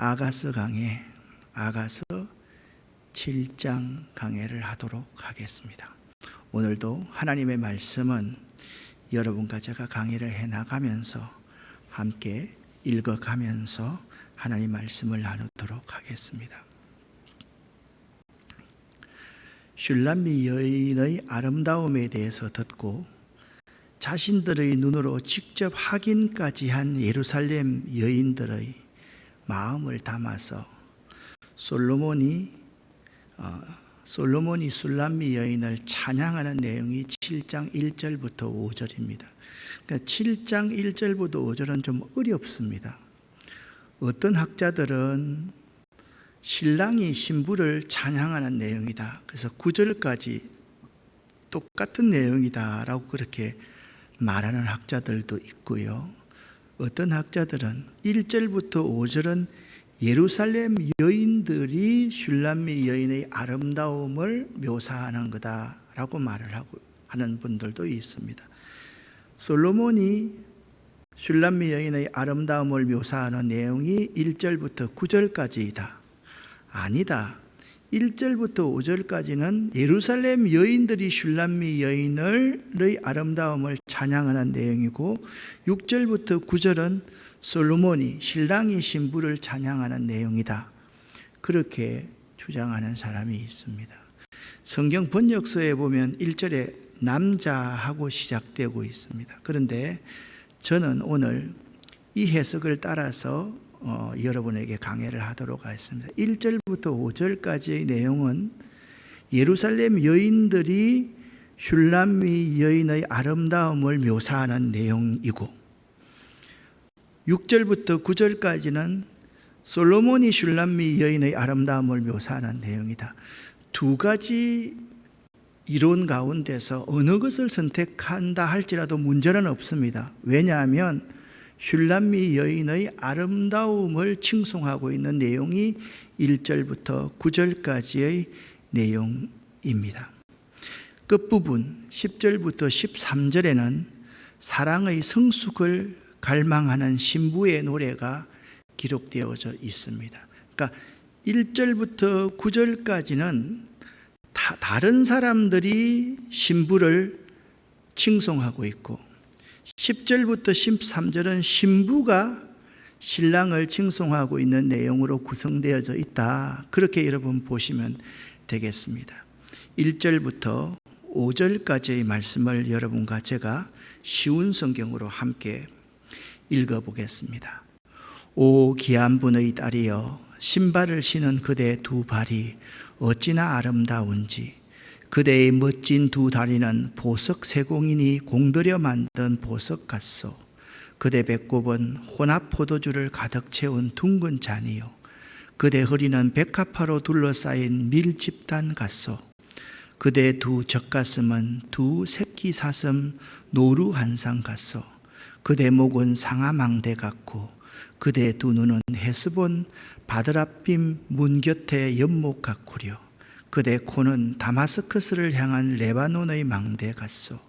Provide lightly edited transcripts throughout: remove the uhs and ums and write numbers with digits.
아가서 강해, 아가서 7장 강해를 하도록 하겠습니다. 오늘도 하나님의 말씀은 여러분과 제가 강의를 해나가면서 함께 읽어가면서 하나님 말씀을 나누도록 하겠습니다. 슐람미 여인의 아름다움에 대해서 듣고 자신들의 눈으로 직접 확인까지 한 예루살렘 여인들의 마음을 담아서 솔로몬이 슐람미 여인을 찬양하는 내용이 7장 1절부터 5절입니다. 그러니까 7장 1절부터 5절은 좀 어렵습니다. 어떤 학자들은 신랑이 신부를 찬양하는 내용이다. 그래서 9절까지 똑같은 내용이다라고 그렇게 말하는 학자들도 있고요. 어떤 학자들은 1절부터 5절은 예루살렘 여인들이 슐람미 여인의 아름다움을 묘사하는 거다라고 말을 하는 분들도 있습니다. 솔로몬이 슐람미 여인의 아름다움을 묘사하는 내용이 1절부터 9절까지이다. 아니다. 1절부터 5절까지는 예루살렘 여인들이 슐람미 여인의 아름다움을 찬양하는 내용이고 6절부터 9절은 솔로몬이 신랑이 신부를 찬양하는 내용이다. 그렇게 주장하는 사람이 있습니다. 성경 번역서에 보면 1절에 남자하고 시작되고 있습니다. 그런데 저는 오늘 이 해석을 따라서 여러분에게 강해를 하도록 하겠습니다. 1절부터 5절까지의 내용은 예루살렘 여인들이 슐람미 여인의 아름다움을 묘사하는 내용이고 6절부터 9절까지는 솔로몬이 슐람미 여인의 아름다움을 묘사하는 내용이다. 두 가지 이론 가운데서 어느 것을 선택한다 할지라도 문제는 없습니다. 왜냐하면 슐람미 여인의 아름다움을 칭송하고 있는 내용이 1절부터 9절까지의 내용입니다. 끝부분 10절부터 13절에는 사랑의 성숙을 갈망하는 신부의 노래가 기록되어져 있습니다. 그러니까 1절부터 9절까지는 다른 사람들이 신부를 칭송하고 있고 10절부터 13절은 신부가 신랑을 칭송하고 있는 내용으로 구성되어져 있다. 그렇게 여러분 보시면 되겠습니다. 1절부터 5절까지의 말씀을 여러분과 제가 쉬운 성경으로 함께 읽어보겠습니다. 오 귀한 분의 딸이여, 신발을 신은 그대 두 발이 어찌나 아름다운지, 그대의 멋진 두 다리는 보석 세공인이 공들여 만든 보석 같소. 그대 배꼽은 혼합 포도주를 가득 채운 둥근 잔이요, 그대 허리는 백합화로 둘러싸인 밀집단 같소. 그대 두 젖가슴은 두 새끼 사슴 노루 한 상 같소. 그대 목은 상아망대 같고 그대 두 눈은 헤스본 바드라빔 문 곁의 연못 같구려. 그대 코는 다마스커스를 향한 레바논의 망대 같소.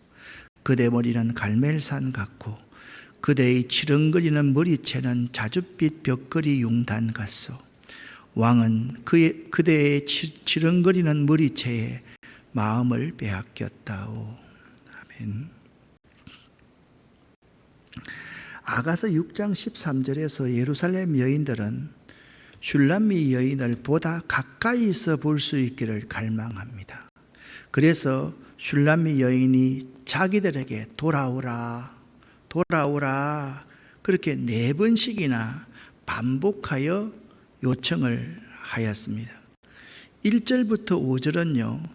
그대 머리는 갈멜산 같고 그대의 치렁거리는 머리채는 자줏빛 벽걸이 융단 같소. 왕은 그대의 치렁거리는 머리채에 마음을 빼앗겼다오. 아멘. 아가서 6장 13절에서 예루살렘 여인들은 슐람미 여인을 보다 가까이서 볼 수 있기를 갈망합니다. 그래서 슐람미 여인이 자기들에게 돌아오라, 돌아오라 그렇게 4번씩이나 반복하여 요청을 하였습니다. 1절부터 5절은요,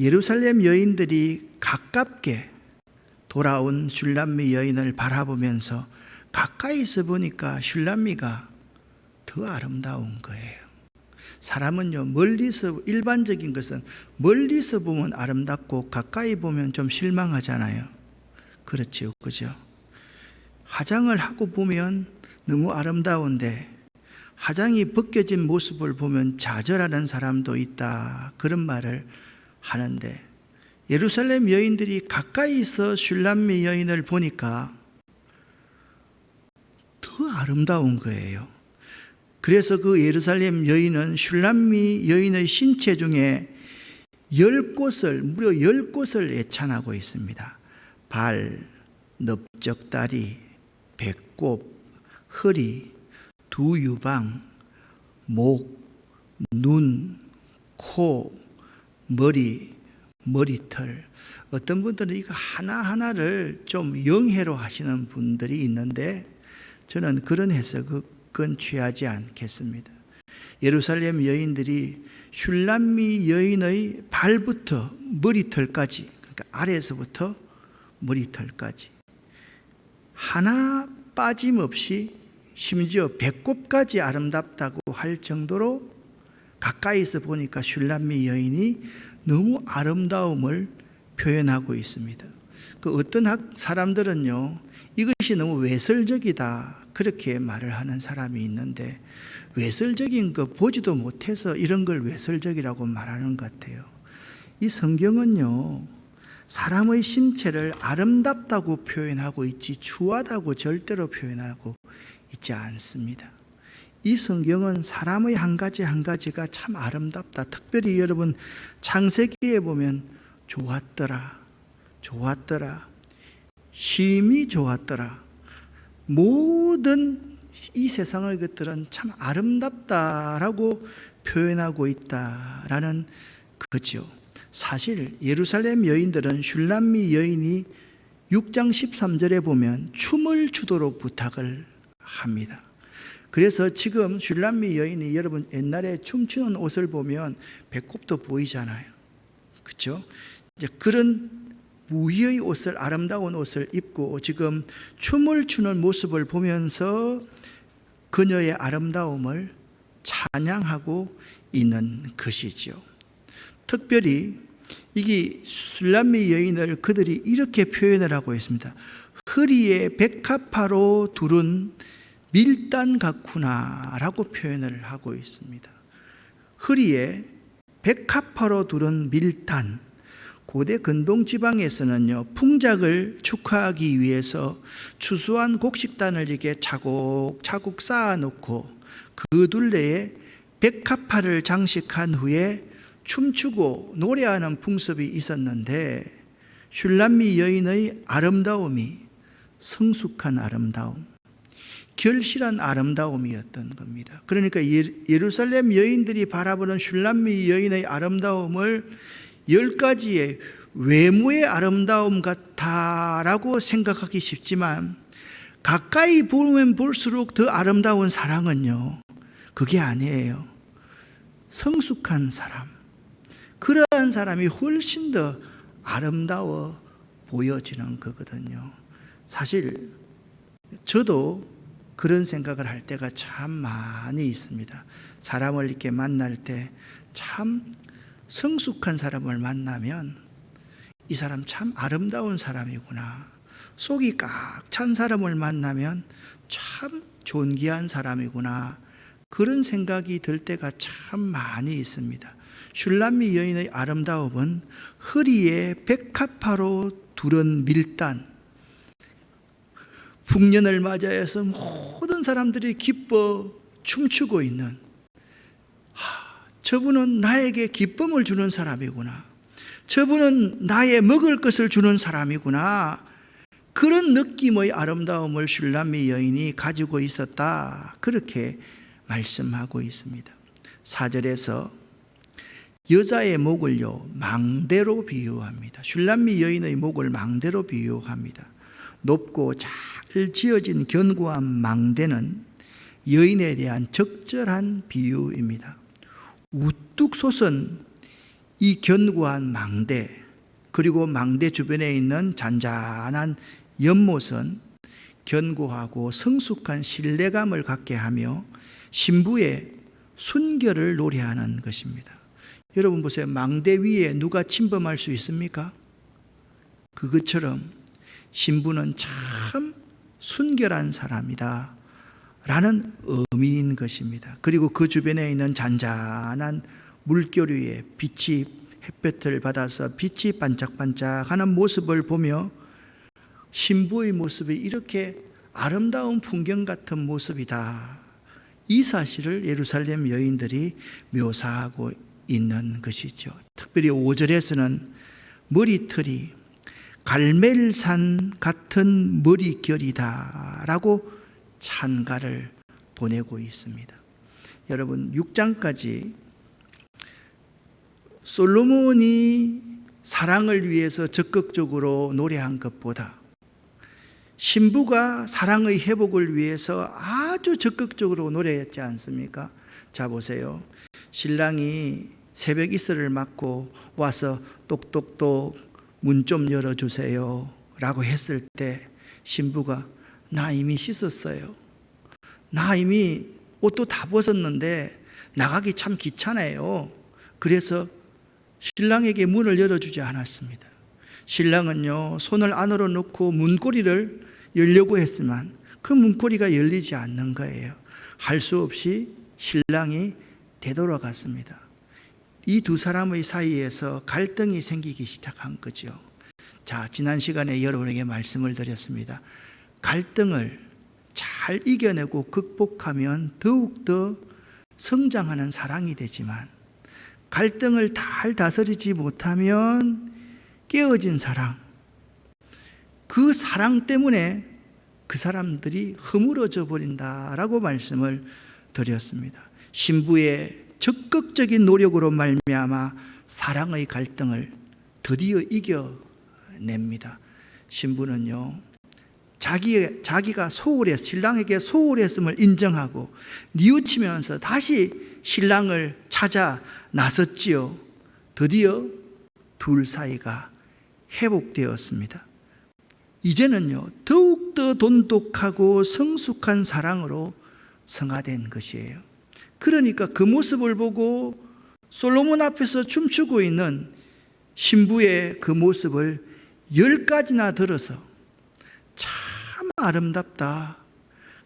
예루살렘 여인들이 가깝게 돌아온 슐람미 여인을 바라보면서 가까이서 보니까 슐람미가 더 아름다운 거예요. 사람은요, 멀리서, 일반적인 것은 멀리서 보면 아름답고 가까이 보면 좀 실망하잖아요. 그렇죠, 그죠? 화장을 하고 보면 너무 아름다운데 화장이 벗겨진 모습을 보면 좌절하는 사람도 있다, 그런 말을 하는데 예루살렘 여인들이 가까이서 슐람미 여인을 보니까 더 아름다운 거예요. 그래서 그 예루살렘 여인은 슐람미 여인의 신체 중에 10곳을, 무려 10곳을 애찬하고 있습니다. 발, 넓적다리, 배꼽, 허리, 두 유방, 목, 눈, 코, 머리, 머리털. 어떤 분들은 이거 하나하나를 좀 영해로 하시는 분들이 있는데 저는 그런 해석은 취하지 않겠습니다. 예루살렘 여인들이 슐람미 여인의 발부터 머리털까지, 그러니까 아래에서부터 머리털까지 하나 빠짐없이 심지어 배꼽까지 아름답다고 할 정도로 가까이서 보니까 슐람미 여인이 너무 아름다움을 표현하고 있습니다. 그 어떤 사람들은요, 이것이 너무 외설적이다 그렇게 말을 하는 사람이 있는데, 외설적인 거 보지도 못해서 이런 걸 외설적이라고 말하는 것 같아요. 이 성경은요, 사람의 신체를 아름답다고 표현하고 있지 추하다고 절대로 표현하고 있지 않습니다. 이 성경은 사람의 한 가지 한 가지가 참 아름답다. 특별히 여러분 창세기에 보면 좋았더라, 좋았더라, 심히 좋았더라, 모든 이 세상의 것들은 참 아름답다라고 표현하고 있다라는 거죠. 사실 예루살렘 여인들은 슐람미 여인이 6장 13절에 보면 춤을 추도록 부탁을 합니다. 그래서 지금 슐람미 여인이 여러분 옛날에 춤추는 옷을 보면 배꼽도 보이잖아요. 그렇죠? 이제 그런 무희의 옷을, 아름다운 옷을 입고 지금 춤을 추는 모습을 보면서 그녀의 아름다움을 찬양하고 있는 것이죠. 특별히 이게 슐람미 여인을 그들이 이렇게 표현을 하고 있습니다. 허리에 백합화로 두른 밀단 같구나라고 표현을 하고 있습니다. 허리에 백합화로 두른 밀단. 고대 근동 지방에서는요, 풍작을 축하하기 위해서 추수한 곡식단을 이렇게 차곡차곡 쌓아놓고 그 둘레에 백합화를 장식한 후에 춤추고 노래하는 풍습이 있었는데, 슐람미 여인의 아름다움이 성숙한 아름다움, 결실한 아름다움이었던 겁니다. 그러니까 예루살렘 여인들이 바라보는 슐람미 여인의 아름다움을 10가지의 외모의 아름다움 같다라고 생각하기 쉽지만, 가까이 보면 볼수록 더 아름다운 사랑은요, 그게 아니에요. 성숙한 사람, 그러한 사람이 훨씬 더 아름다워 보여지는 거거든요. 사실 저도 그런 생각을 할 때가 참 많이 있습니다. 사람을 이렇게 만날 때 참 성숙한 사람을 만나면 이 사람 참 아름다운 사람이구나, 속이 꽉 찬 사람을 만나면 참 존귀한 사람이구나, 그런 생각이 들 때가 참 많이 있습니다. 슐람미 여인의 아름다움은 허리에 백합화로 두른 밀단, 풍년을 맞이해서 모든 사람들이 기뻐 춤추고 있는, 저분은 나에게 기쁨을 주는 사람이구나, 저분은 나의 먹을 것을 주는 사람이구나, 그런 느낌의 아름다움을 슐람미 여인이 가지고 있었다, 그렇게 말씀하고 있습니다. 4절에서 여자의 목을요, 망대로 비유합니다. 슐람미 여인의 목을 망대로 비유합니다. 높고 잘 지어진 견고한 망대는 여인에 대한 적절한 비유입니다. 우뚝 솟은 이 견고한 망대, 그리고 망대 주변에 있는 잔잔한 연못은 견고하고 성숙한 신뢰감을 갖게 하며 신부의 순결을 노래하는 것입니다. 여러분 보세요. 망대 위에 누가 침범할 수 있습니까? 그것처럼 신부는 참 순결한 사람이다 라는 의미인 것입니다. 그리고 그 주변에 있는 잔잔한 물결 위에 빛이, 햇볕을 받아서 빛이 반짝반짝하는 모습을 보며 신부의 모습이 이렇게 아름다운 풍경 같은 모습이다, 이 사실을 예루살렘 여인들이 묘사하고 있는 것이죠. 특별히 5절에서는 머리털이 갈멜산 같은 머리결이다 라고 찬가를 보내고 있습니다. 여러분, 6장까지 솔로몬이 사랑을 위해서 적극적으로 노래한 것보다 신부가 사랑의 회복을 위해서 아주 적극적으로 노래했지 않습니까? 자, 보세요. 신랑이 새벽 이슬을 맞고 와서 똑똑똑 문 좀 열어주세요 라고 했을 때 신부가 나 이미 씻었어요. 나 이미 옷도 다 벗었는데 나가기 참 귀찮아요. 그래서 신랑에게 문을 열어주지 않았습니다. 신랑은요, 손을 안으로 넣고 문고리를 열려고 했지만 그 문고리가 열리지 않는 거예요. 할 수 없이 신랑이 되돌아갔습니다. 이 두 사람의 사이에서 갈등이 생기기 시작한 거죠. 자, 지난 시간에 여러분에게 말씀을 드렸습니다. 갈등을 잘 이겨내고 극복하면 더욱더 성장하는 사랑이 되지만 갈등을 잘 다스리지 못하면 깨어진 사랑, 그 사랑 때문에 그 사람들이 허물어져 버린다라고 말씀을 드렸습니다. 신부의 적극적인 노력으로 말미암아 사랑의 갈등을 드디어 이겨냅니다. 신부는요, 자기가 소홀해서 신랑에게 소홀했음을 인정하고 뉘우치면서 다시 신랑을 찾아 나섰지요. 드디어 둘 사이가 회복되었습니다. 이제는요, 더욱더 돈독하고 성숙한 사랑으로 성화된 것이에요. 그러니까 그 모습을 보고 솔로몬 앞에서 춤추고 있는 신부의 그 모습을 10가지나 들어서 참 아름답다.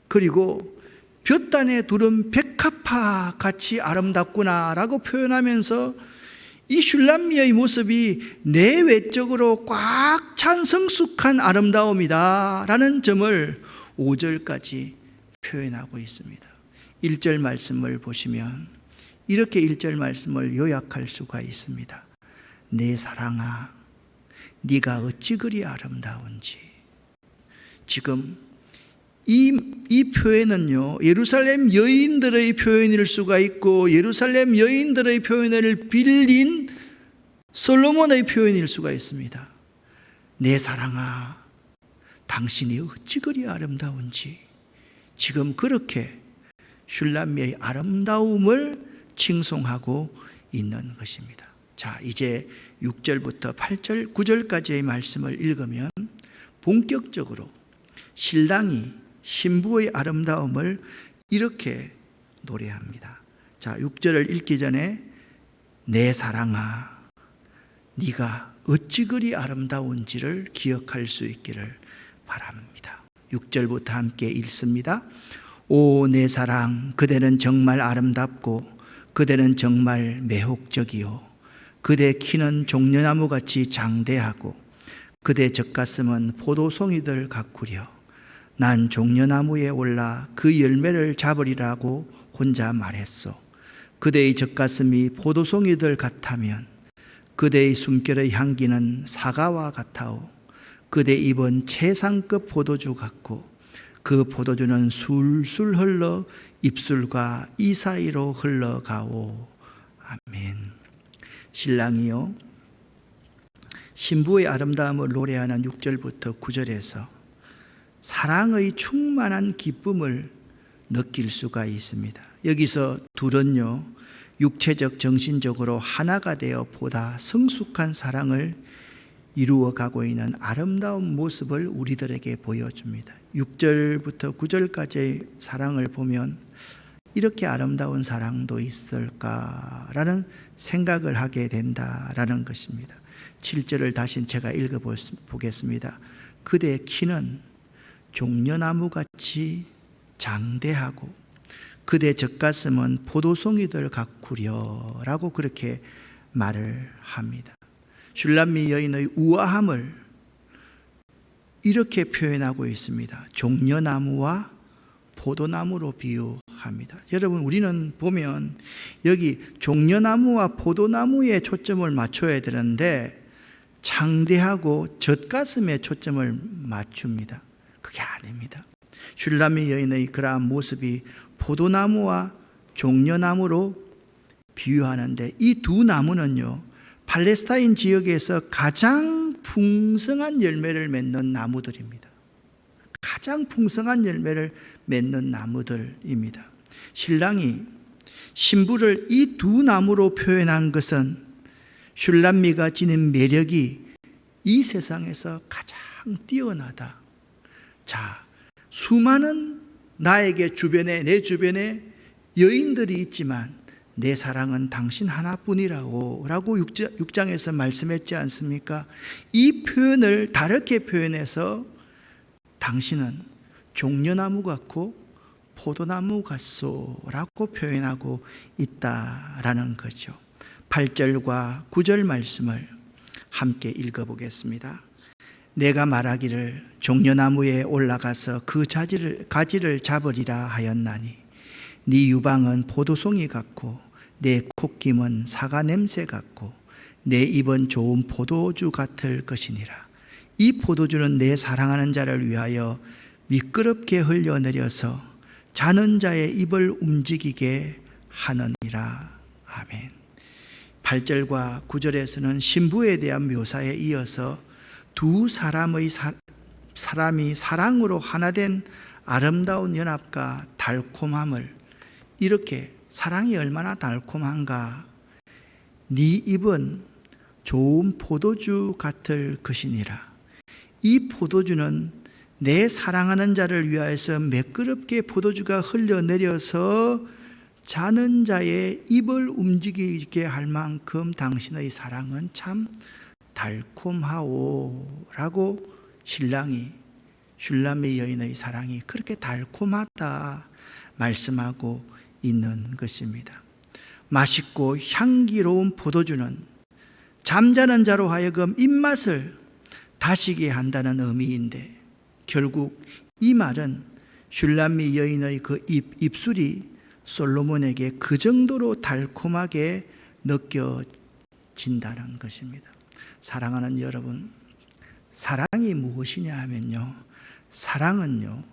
그리고 볕단에 두른 백합화 같이 아름답구나 라고 표현하면서 이 슐람미의 모습이 내외적으로 꽉 찬 성숙한 아름다움이다 라는 점을 5절까지 표현하고 있습니다. 1절 말씀을 보시면 이렇게 1절 말씀을 요약할 수가 있습니다. 내 사랑아, 네가 어찌 그리 아름다운지. 지금 이 표현은요, 예루살렘 여인들의 표현일 수가 있고 예루살렘 여인들의 표현을 빌린 솔로몬의 표현일 수가 있습니다. 내 사랑아, 당신이 어찌 그리 아름다운지. 지금 그렇게 슐람미의 아름다움을 칭송하고 있는 것입니다. 자, 이제 6절부터 8절, 9절까지의 말씀을 읽으면 본격적으로 신랑이 신부의 아름다움을 이렇게 노래합니다. 자, 6절을 읽기 전에 내 사랑아, 네가 어찌 그리 아름다운지를 기억할 수 있기를 바랍니다. 6절부터 함께 읽습니다. 오, 내 사랑, 그대는 정말 아름답고 그대는 정말 매혹적이요. 그대 키는 종려나무같이 장대하고 그대 젖가슴은 포도송이들 같구려. 난 종려나무에 올라 그 열매를 잡으리라고 혼자 말했소. 그대의 젖가슴이 포도송이들 같다면 그대의 숨결의 향기는 사과와 같아오. 그대 입은 최상급 포도주 같고 그 포도주는 술술 흘러 입술과 이 사이로 흘러가오. 아멘. 신랑이요, 신부의 아름다움을 노래하는 6절부터 9절에서 사랑의 충만한 기쁨을 느낄 수가 있습니다. 여기서 둘은요, 육체적 정신적으로 하나가 되어 보다 성숙한 사랑을 이루어가고 있는 아름다운 모습을 우리들에게 보여줍니다. 6절부터 9절까지의 사랑을 보면 이렇게 아름다운 사랑도 있을까라는 생각을 하게 된다라는 것입니다. 7절을 다시 제가 읽어보겠습니다. 그대 키는 종려나무같이 장대하고 그대 젖가슴은 포도송이들 같구려 라고 그렇게 말을 합니다. 슐람미 여인의 우아함을 이렇게 표현하고 있습니다. 종려나무와 포도나무로 비유합니다. 여러분, 우리는 보면 여기 종려나무와 포도나무에 초점을 맞춰야 되는데 창대하고 젖가슴에 초점을 맞춥니다. 그게 아닙니다. 슐라미 여인의 그러한 모습이 포도나무와 종려나무로 비유하는데, 이 두 나무는요, 팔레스타인 지역에서 가장 풍성한 열매를 맺는 나무들입니다. 가장 풍성한 열매를 맺는 나무들입니다. 신랑이 신부를 이 두 나무로 표현한 것은 슐람미가 지닌 매력이 이 세상에서 가장 뛰어나다. 자, 수많은 나에게 주변에, 내 주변에 여인들이 있지만 내 사랑은 당신 하나뿐이라고 6장에서 말씀했지 않습니까? 이 표현을 다르게 표현해서 당신은 종려나무 같고 포도나무 같소라고 표현하고 있다라는 거죠. 8절과 9절 말씀을 함께 읽어보겠습니다. 내가 말하기를 종려나무에 올라가서 그 가지를 잡으리라 하였나니 네 유방은 포도송이 같고 내 콧김은 사과 냄새 같고 내 입은 좋은 포도주 같을 것이니라. 이 포도주는 내 사랑하는 자를 위하여 미끄럽게 흘려내려서 자는 자의 입을 움직이게 하느니라. 아멘. 8절과 9절에서는 신부에 대한 묘사에 이어서 두 사람이 사랑으로 하나 된 아름다운 연합과 달콤함을, 이렇게 사랑이 얼마나 달콤한가. 네 입은 좋은 포도주 같을 것이니라. 이 포도주는 내 사랑하는 자를 위하여서 매끄럽게 포도주가 흘러내려서 자는 자의 입을 움직이게 할 만큼 당신의 사랑은 참 달콤하오 라고 신랑이, 슐라미 여인의 사랑이 그렇게 달콤하다 말씀하고 있는 것입니다. 맛있고 향기로운 포도주는 잠자는 자로 하여금 입맛을 다시게 한다는 의미인데, 결국 이 말은 슐라미 여인의 그 입술이 솔로몬에게 그 정도로 달콤하게 느껴진다는 것입니다. 사랑하는 여러분, 사랑이 무엇이냐 하면요, 사랑은요,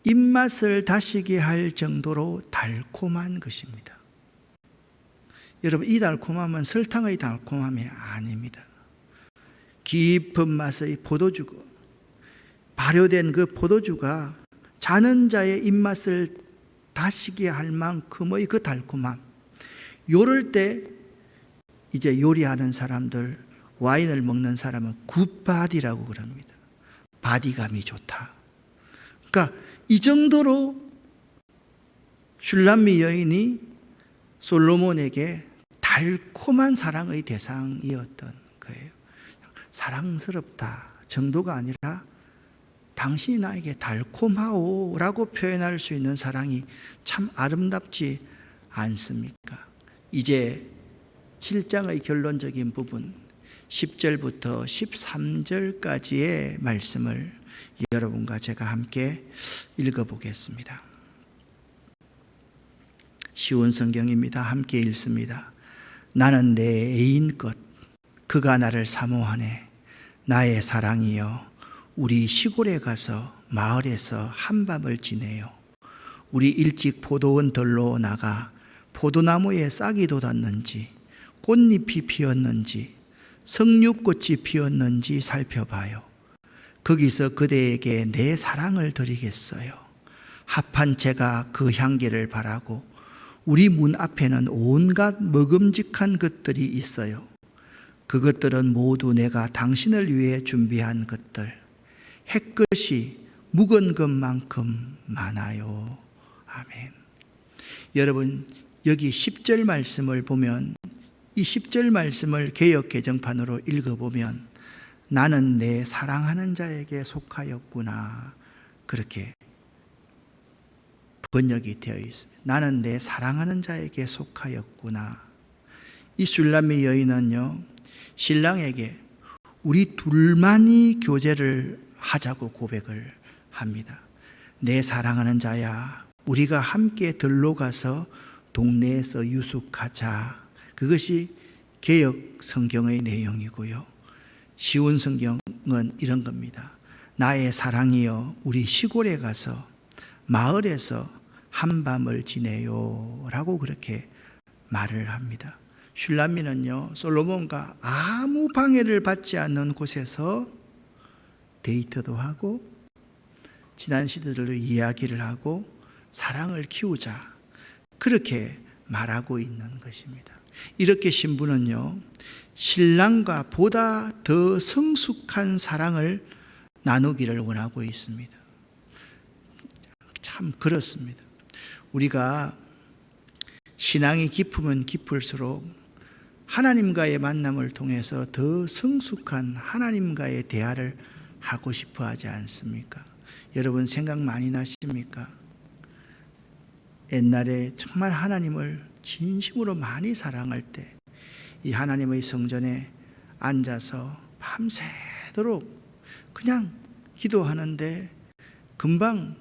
입맛을 다시게 할 정도로 달콤한 것입니다. 여러분, 이 달콤함은 설탕의 달콤함이 아닙니다. 깊은 맛의 포도주고 발효된 그 포도주가 자는 자의 입맛을 다시게 할 만큼의 그 달콤함. 요럴 때 이제 요리하는 사람들, 와인을 먹는 사람은 굿바디라고 그럽니다. 바디감이 좋다. 그러니까 이 정도로 슐람미 여인이 솔로몬에게 달콤한 사랑의 대상이었던 거예요. 사랑스럽다 정도가 아니라 당신이 나에게 달콤하오 라고 표현할 수 있는 사랑이 참 아름답지 않습니까? 이제 7장의 결론적인 부분 10절부터 13절까지의 말씀을 여러분과 제가 함께 읽어보겠습니다. 쉬운 성경입니다. 함께 읽습니다. 나는 내 애인 것, 그가 나를 사모하네. 나의 사랑이여, 우리 시골에 가서 마을에서 한밤을 지내요. 우리 일찍 포도원 들로 나가 포도나무에 싹이 돋았는지 꽃잎이 피었는지 석류꽃이 피었는지 살펴봐요. 거기서 그대에게 내 사랑을 드리겠어요. 합한 채가 그 향기를 바라고 우리 문 앞에는 온갖 먹음직한 것들이 있어요. 그것들은 모두 내가 당신을 위해 준비한 것들. 햇것이 묵은 것만큼 많아요. 아멘. 여러분, 여기 10절 말씀을 보면, 이 10절 말씀을 개역 개정판으로 읽어보면 나는 내 사랑하는 자에게 속하였구나, 그렇게 번역이 되어 있습니다. 나는 내 사랑하는 자에게 속하였구나. 이 슐라미 여인은요, 신랑에게 우리 둘만이 교제를 하자고 고백을 합니다. 내 사랑하는 자야, 우리가 함께 들로 가서 동네에서 유숙하자. 그것이 개역 성경의 내용이고요. 쉬운 성경은 이런 겁니다. 나의 사랑이여 우리 시골에 가서 마을에서 한밤을 지내요 라고 그렇게 말을 합니다. 슐라미는요, 솔로몬과 아무 방해를 받지 않는 곳에서 데이트도 하고 지난 시대들로 이야기를 하고 사랑을 키우자, 그렇게 말하고 있는 것입니다. 이렇게 신부는요, 신랑과 보다 더 성숙한 사랑을 나누기를 원하고 있습니다. 참 그렇습니다. 우리가 신앙이 깊으면 깊을수록 하나님과의 만남을 통해서 더 성숙한 하나님과의 대화를 하고 싶어 하지 않습니까? 여러분 생각 많이 나십니까? 옛날에 정말 하나님을 진심으로 많이 사랑할 때 이 하나님의 성전에 앉아서 밤새도록 그냥 기도하는데 금방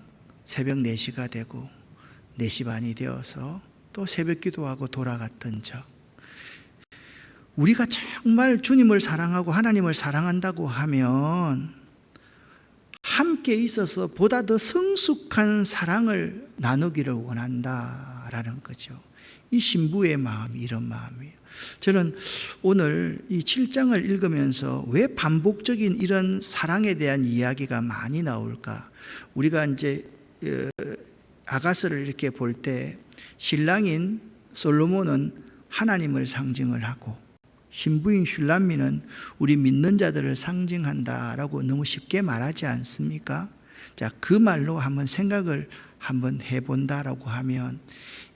새벽 4시가 되고 4시 반이 되어서 또 새벽 기도하고 돌아갔던 적. 우리가 정말 주님을 사랑하고 하나님을 사랑한다고 하면 함께 있어서 보다 더 성숙한 사랑을 나누기를 원한다라는 거죠. 이 신부의 마음이 이런 마음이에요. 저는 오늘 이 7장을 읽으면서 왜 반복적인 이런 사랑에 대한 이야기가 많이 나올까? 우리가 이제 아가서를 이렇게 볼 때 신랑인 솔로몬은 하나님을 상징을 하고 신부인 슐람미는 우리 믿는 자들을 상징한다라고 너무 쉽게 말하지 않습니까? 자, 그 말로 한번 생각을 한번 해본다라고 하면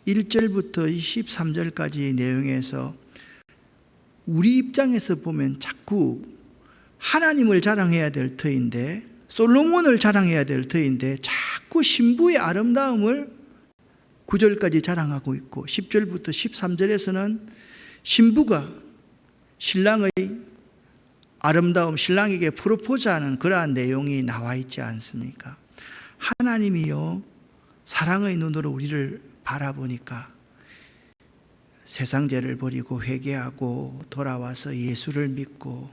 1절부터 13절까지 내용에서 우리 입장에서 보면 자꾸 하나님을 자랑해야 될 터인데, 솔로몬을 자랑해야 될 터인데 자꾸 신부의 아름다움을 9절까지 자랑하고 있고 10절부터 13절에서는 신부가 신랑의 아름다움, 신랑에게 프로포즈하는 그러한 내용이 나와 있지 않습니까? 하나님이요, 사랑의 눈으로 우리를 바라보니까 세상 죄를 버리고 회개하고 돌아와서 예수를 믿고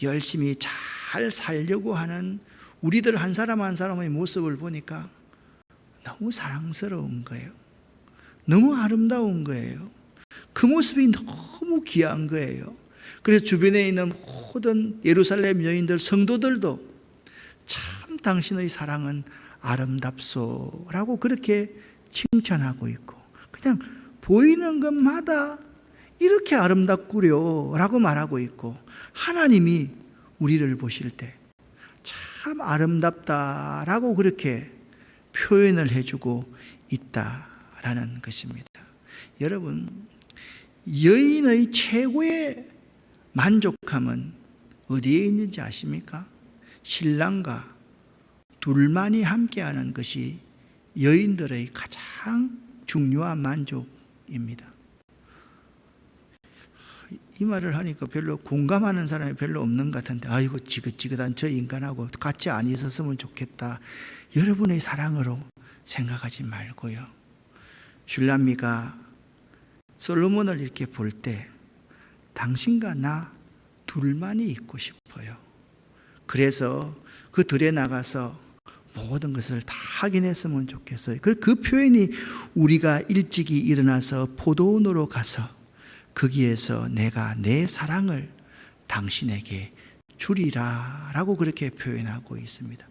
열심히 잘 살려고 하는 우리들 한 사람 한 사람의 모습을 보니까 너무 사랑스러운 거예요. 너무 아름다운 거예요. 그 모습이 너무 귀한 거예요. 그래서 주변에 있는 모든 예루살렘 여인들, 성도들도 참 당신의 사랑은 아름답소라고 그렇게 칭찬하고 있고, 그냥 보이는 것마다 이렇게 아름답구려 라고 말하고 있고, 하나님이 우리를 보실 때 참 아름답다라고 그렇게 표현을 해주고 있다라는 것입니다. 여러분, 여인의 최고의 만족함은 어디에 있는지 아십니까? 신랑과 둘만이 함께하는 것이 여인들의 가장 중요한 만족입니다. 이 말을 하니까 별로 공감하는 사람이 별로 없는 것 같은데, 아이고 지긋지긋한 저 인간하고 같이 안 있었으면 좋겠다. 여러분의 사랑으로 생각하지 말고요. 슐람미가 솔로몬을 이렇게 볼 때 당신과 나 둘만이 있고 싶어요. 그래서 그 들에 나가서 모든 것을 다 확인했으면 좋겠어요. 그 표현이 우리가 일찍이 일어나서 포도원으로 가서 거기에서 내가 내 사랑을 당신에게 주리라 라고 그렇게 표현하고 있습니다.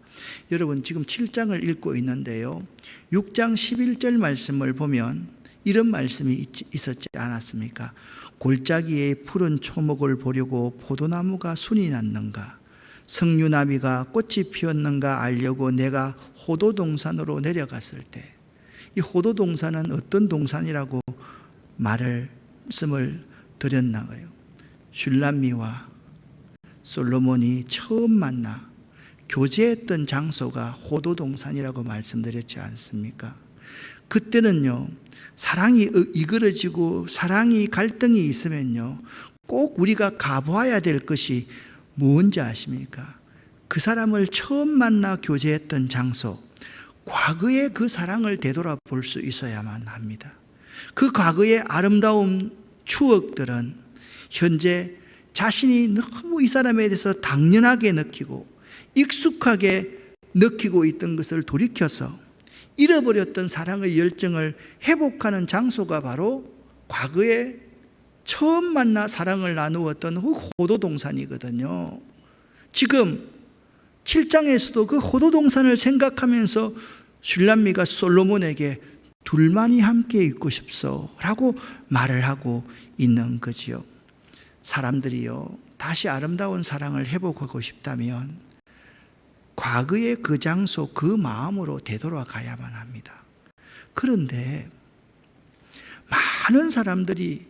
여러분, 지금 7장을 읽고 있는데요, 6장 11절 말씀을 보면 이런 말씀이 있었지 않았습니까? 골짜기에 푸른 초목을 보려고 포도나무가 순이 났는가? 석류나비가 꽃이 피었는가 알려고 내가 호도동산으로 내려갔을 때, 이 호도동산은 어떤 동산이라고 말씀을 드렸나요? 슐람미와 솔로몬이 처음 만나 교제했던 장소가 호도동산이라고 말씀드렸지 않습니까? 그때는요, 사랑이 이그러지고 사랑이 갈등이 있으면요, 꼭 우리가 가보아야 될 것이 뭔지 아십니까? 그 사람을 처음 만나 교제했던 장소, 과거의 그 사랑을 되돌아볼 수 있어야만 합니다. 그 과거의 아름다운 추억들은 현재 자신이 너무 이 사람에 대해서 당연하게 느끼고 익숙하게 느끼고 있던 것을 돌이켜서 잃어버렸던 사랑의 열정을 회복하는 장소가 바로 과거에 처음 만나 사랑을 나누었던 호도동산이거든요. 지금 7장에서도 그 호도동산을 생각하면서 슐람미가 솔로몬에게 둘만이 함께 있고 싶소 라고 말을 하고 있는 거지요. 사람들이요, 다시 아름다운 사랑을 회복하고 싶다면 과거의 그 장소, 그 마음으로 되돌아가야만 합니다. 그런데 많은 사람들이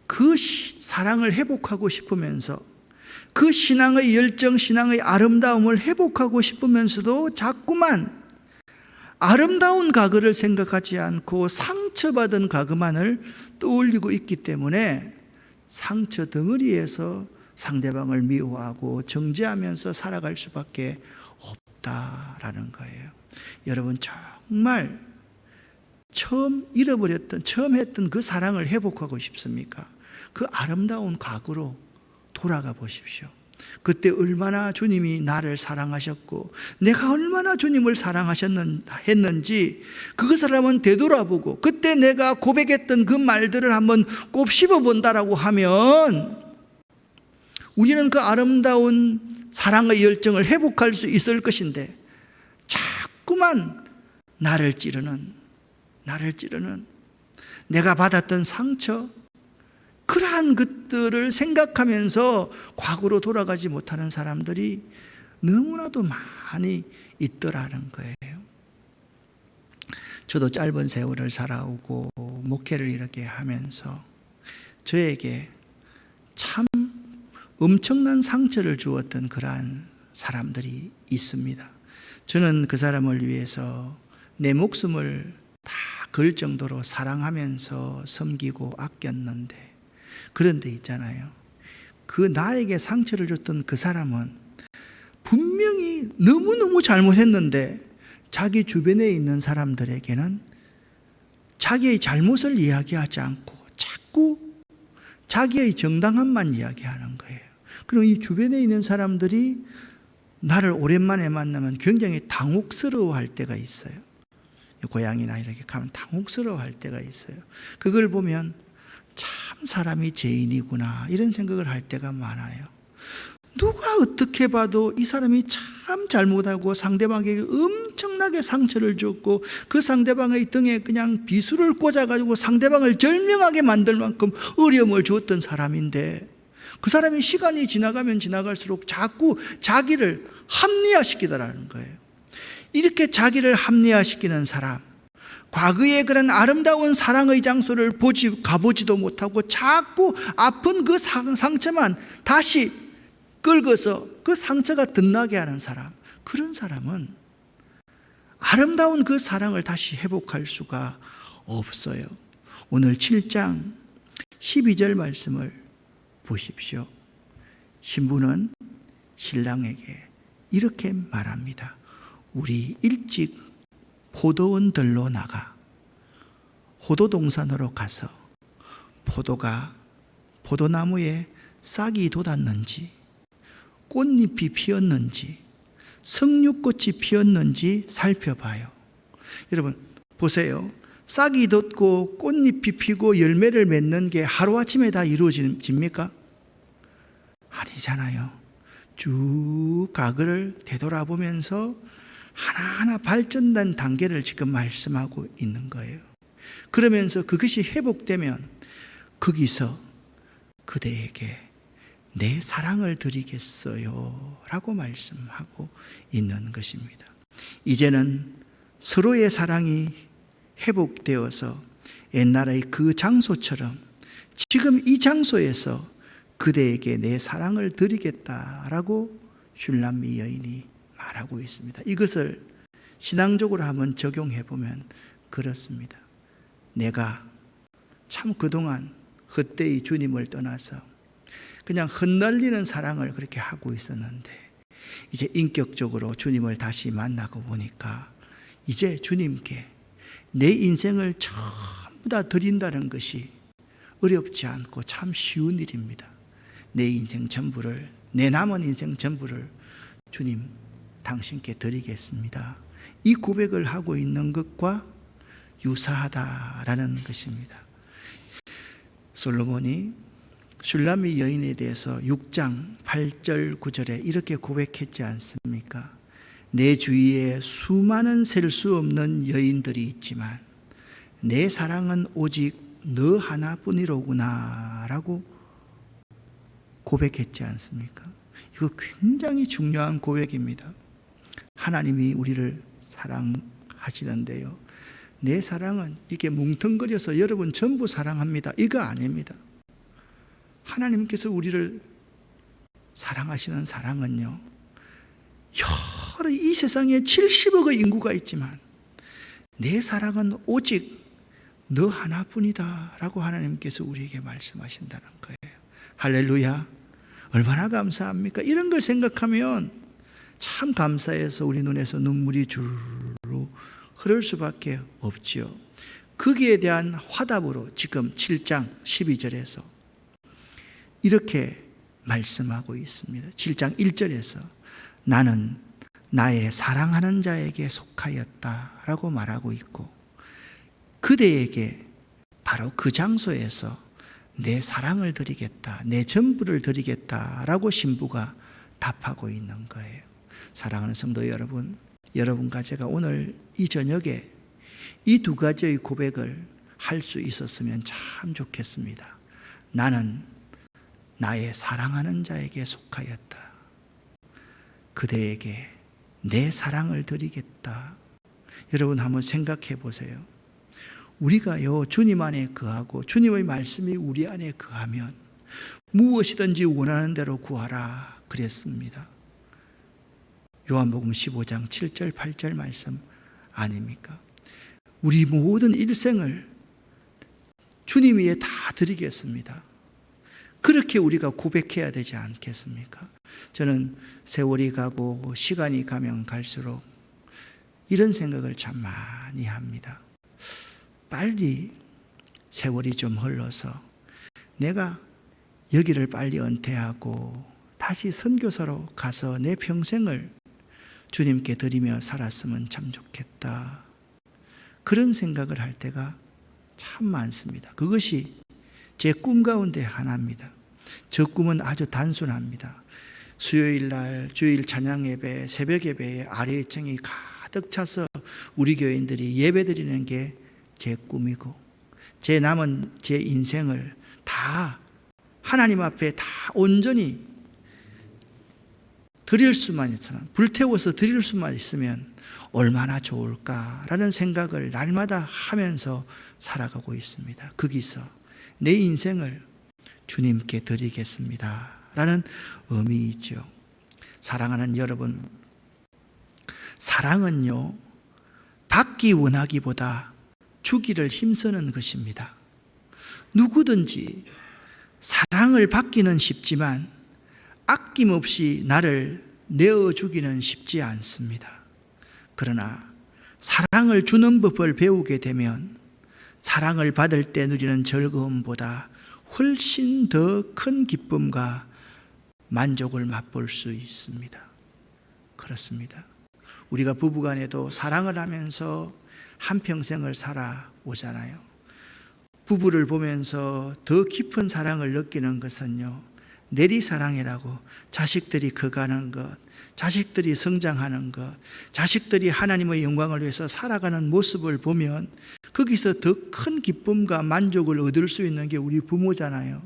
그 사랑을 회복하고 싶으면서 그 신앙의 열정, 신앙의 아름다움을 회복하고 싶으면서도 자꾸만 아름다운 과거를 생각하지 않고 상처받은 과거만을 떠올리고 있기 때문에 상처 덩어리에서 상대방을 미워하고 정죄하면서 살아갈 수밖에 없다라는 거예요. 여러분, 정말 처음 잃어버렸던, 처음 했던 그 사랑을 회복하고 싶습니까? 그 아름다운 과거로 돌아가 보십시오. 그때 얼마나 주님이 나를 사랑하셨고 내가 얼마나 주님을 사랑했는지 그것을 한번 되돌아보고 그때 내가 고백했던 그 말들을 한번 곱씹어 본다라고 하면 우리는 그 아름다운 사랑의 열정을 회복할 수 있을 것인데, 자꾸만 나를 찌르는 내가 받았던 상처, 그러한 것들을 생각하면서 과거로 돌아가지 못하는 사람들이 너무나도 많이 있더라는 거예요. 저도 짧은 세월을 살아오고 목회를 이렇게 하면서 저에게 참 엄청난 상처를 주었던 그러한 사람들이 있습니다. 저는 그 사람을 위해서 내 목숨을 다 걸 정도로 사랑하면서 섬기고 아꼈는데, 그런데 있잖아요, 그 나에게 상처를 줬던 그 사람은 분명히 너무너무 잘못했는데 자기 주변에 있는 사람들에게는 자기의 잘못을 이야기하지 않고 자꾸 자기의 정당함만 이야기하는 거예요. 그리고 이 주변에 있는 사람들이 나를 오랜만에 만나면 굉장히 당혹스러워할 때가 있어요. 고향이나 이렇게 가면 당혹스러워할 때가 있어요. 그걸 보면 참 사람이 죄인이구나 이런 생각을 할 때가 많아요. 누가 어떻게 봐도 이 사람이 참 잘못하고 상대방에게 엄청나게 상처를 줬고 그 상대방의 등에 그냥 비수를 꽂아가지고 상대방을 절명하게 만들 만큼 어려움을 주었던 사람인데, 그 사람이 시간이 지나가면 지나갈수록 자꾸 자기를 합리화시키더라는 거예요. 이렇게 자기를 합리화시키는 사람, 과거의 그런 아름다운 사랑의 장소를 가보지도 못하고 자꾸 아픈 그 상처만 다시 긁어서 그 상처가 덧나게 하는 사람, 그런 사람은 아름다운 그 사랑을 다시 회복할 수가 없어요. 오늘 7장 12절 말씀을 보십시오. 신부는 신랑에게 이렇게 말합니다. 우리 일찍 포도원들로 나가 호도동산으로 가서 포도가 포도나무에 싹이 돋았는지 꽃잎이 피었는지 석류꽃이 피었는지 살펴봐요. 여러분 보세요. 싹이 돋고 꽃잎이 피고 열매를 맺는 게 하루아침에 다 이루어집니까? 아니잖아요. 쭉 과거를 되돌아보면서 하나하나 발전된 단계를 지금 말씀하고 있는 거예요. 그러면서 그것이 회복되면 거기서 그대에게 내 사랑을 드리겠어요 라고 말씀하고 있는 것입니다. 이제는 서로의 사랑이 회복되어서 옛날의 그 장소처럼 지금 이 장소에서 그대에게 내 사랑을 드리겠다라고 슐람미 여인이 말하고 있습니다. 이것을 신앙적으로 한번 적용해 보면 그렇습니다. 내가 참 그동안 헛되이 주님을 떠나서 그냥 흩날리는 사랑을 그렇게 하고 있었는데 이제 인격적으로 주님을 다시 만나고 보니까 이제 주님께 내 인생을 전부 다 드린다는 것이 어렵지 않고 참 쉬운 일입니다. 내 인생 전부를, 내 남은 인생 전부를 주님 당신께 드리겠습니다. 이 고백을 하고 있는 것과 유사하다라는 것입니다. 솔로몬이 슐라미 여인에 대해서 6장 8절 9절에 이렇게 고백했지 않습니까? 내 주위에 수많은 셀 수 없는 여인들이 있지만 내 사랑은 오직 너 하나뿐이로구나 라고 고백했지 않습니까? 이거 굉장히 중요한 고백입니다. 하나님이 우리를 사랑하시는데요, 내 사랑은 이게 뭉텅거려서 여러분 전부 사랑합니다, 이거 아닙니다. 하나님께서 우리를 사랑하시는 사랑은요, 여러 이 세상에 70억의 인구가 있지만 내 사랑은 오직 너 하나뿐이다 라고 하나님께서 우리에게 말씀하신다는 거예요. 할렐루야. 얼마나 감사합니까? 이런 걸 생각하면 참 감사해서 우리 눈에서 눈물이 줄로 흐를 수밖에 없지요. 거기에 대한 화답으로 지금 7장 12절에서 이렇게 말씀하고 있습니다. 7장 1절에서 나는 나의 사랑하는 자에게 속하였다 라고 말하고 있고, 그대에게 바로 그 장소에서 내 사랑을 드리겠다, 내 전부를 드리겠다 라고 신부가 답하고 있는 거예요. 사랑하는 성도 여러분, 여러분과 제가 오늘 이 저녁에 이 두 가지의 고백을 할 수 있었으면 참 좋겠습니다. 나는 나의 사랑하는 자에게 속하였다. 그대에게 내 사랑을 드리겠다. 여러분 한번 생각해 보세요. 우리가요, 주님 안에 거하고 주님의 말씀이 우리 안에 거하면 무엇이든지 원하는 대로 구하라 그랬습니다. 요한복음 15장 7절 8절 말씀 아닙니까? 우리 모든 일생을 주님 위에 다 드리겠습니다. 그렇게 우리가 고백해야 되지 않겠습니까? 저는 세월이 가고 시간이 가면 갈수록 이런 생각을 참 많이 합니다. 빨리 세월이 좀 흘러서 내가 여기를 빨리 은퇴하고 다시 선교사로 가서 내 평생을 주님께 드리며 살았으면 참 좋겠다. 그런 생각을 할 때가 참 많습니다. 그것이 제 꿈 가운데 하나입니다. 저 꿈은 아주 단순합니다. 수요일 날 주일 찬양 예배, 새벽 예배에 아래의 층이 가득 차서 우리 교인들이 예배 드리는 게 제 꿈이고, 제 남은 제 인생을 다 하나님 앞에 다 온전히 드릴 수만 있으면, 불태워서 드릴 수만 있으면 얼마나 좋을까라는 생각을 날마다 하면서 살아가고 있습니다. 거기서 내 인생을 주님께 드리겠습니다 라는 의미이죠. 사랑하는 여러분, 사랑은요, 받기 원하기보다 주기를 힘쓰는 것입니다. 누구든지 사랑을 받기는 쉽지만 아낌없이 나를 내어주기는 쉽지 않습니다. 그러나 사랑을 주는 법을 배우게 되면 사랑을 받을 때 누리는 즐거움보다 훨씬 더 큰 기쁨과 만족을 맛볼 수 있습니다. 그렇습니다. 우리가 부부간에도 사랑을 하면서 한평생을 살아오잖아요. 부부를 보면서 더 깊은 사랑을 느끼는 것은요, 내리사랑이라고, 자식들이 커가는 것, 자식들이 성장하는 것, 자식들이 하나님의 영광을 위해서 살아가는 모습을 보면 거기서 더 큰 기쁨과 만족을 얻을 수 있는 게 우리 부모잖아요.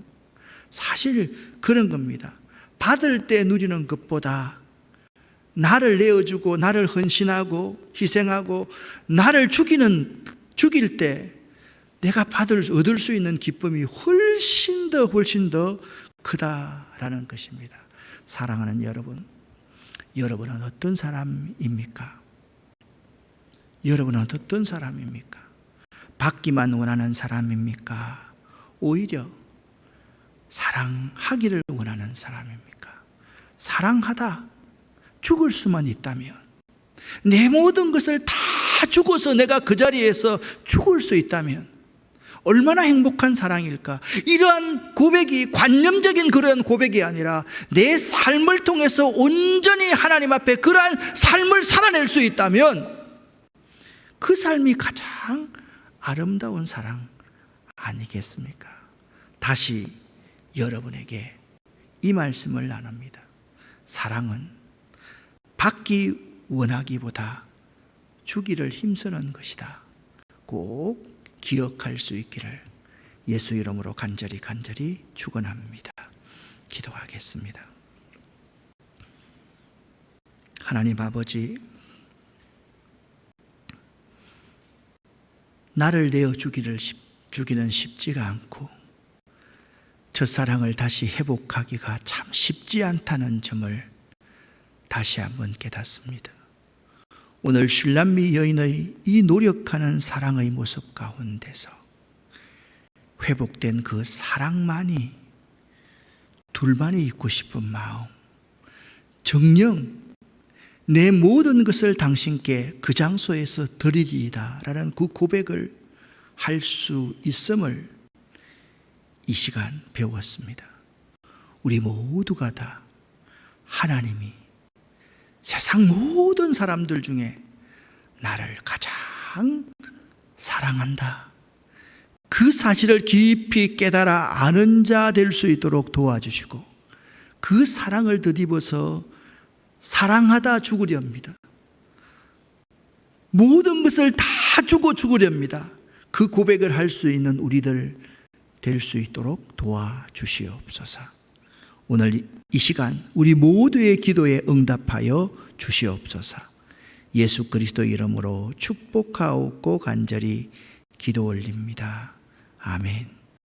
사실 그런 겁니다. 받을 때 누리는 것보다 나를 내어주고 나를 헌신하고 희생하고 나를 죽일 때 내가 얻을 수 있는 기쁨이 훨씬 더 크다라는 것입니다. 사랑하는 여러분, 여러분은 어떤 사람입니까? 여러분은 어떤 사람입니까? 받기만 원하는 사람입니까? 오히려 사랑하기를 원하는 사람입니까? 사랑하다 죽을 수만 있다면, 내 모든 것을 다 죽어서 내가 그 자리에서 죽을 수 있다면 얼마나 행복한 사랑일까? 이러한 고백이 관념적인 그런 고백이 아니라 내 삶을 통해서 온전히 하나님 앞에 그러한 삶을 살아낼 수 있다면 그 삶이 가장 아름다운 사랑 아니겠습니까? 다시 여러분에게 이 말씀을 나눕니다. 사랑은 받기 원하기보다 주기를 힘쓰는 것이다. 꼭 기억할 수 있기를 예수 이름으로 간절히 축원합니다. 기도하겠습니다. 하나님 아버지, 나를 내어 주기는 쉽지가 않고 첫사랑을 다시 회복하기가 참 쉽지 않다는 점을 다시 한번 깨닫습니다. 오늘 슐람미 여인의 이 노력하는 사랑의 모습 가운데서 회복된 그 사랑만이, 둘만이 있고 싶은 마음, 정녕 내 모든 것을 당신께 그 장소에서 드리리이다 라는 그 고백을 할 수 있음을 이 시간 배웠습니다. 우리 모두가 다 하나님이 세상 모든 사람들 중에 나를 가장 사랑한다, 그 사실을 깊이 깨달아 아는 자 될 수 있도록 도와주시고 그 사랑을 덧입어서 사랑하다 죽으렵니다. 모든 것을 다 주고 죽으렵니다. 그 고백을 할 수 있는 우리들 될 수 있도록 도와주시옵소서. 오늘 이 시간 우리 모두의 기도에 응답하여 주시옵소서. 예수 그리스도 이름으로 축복하옵고 간절히 기도 올립니다. 아멘.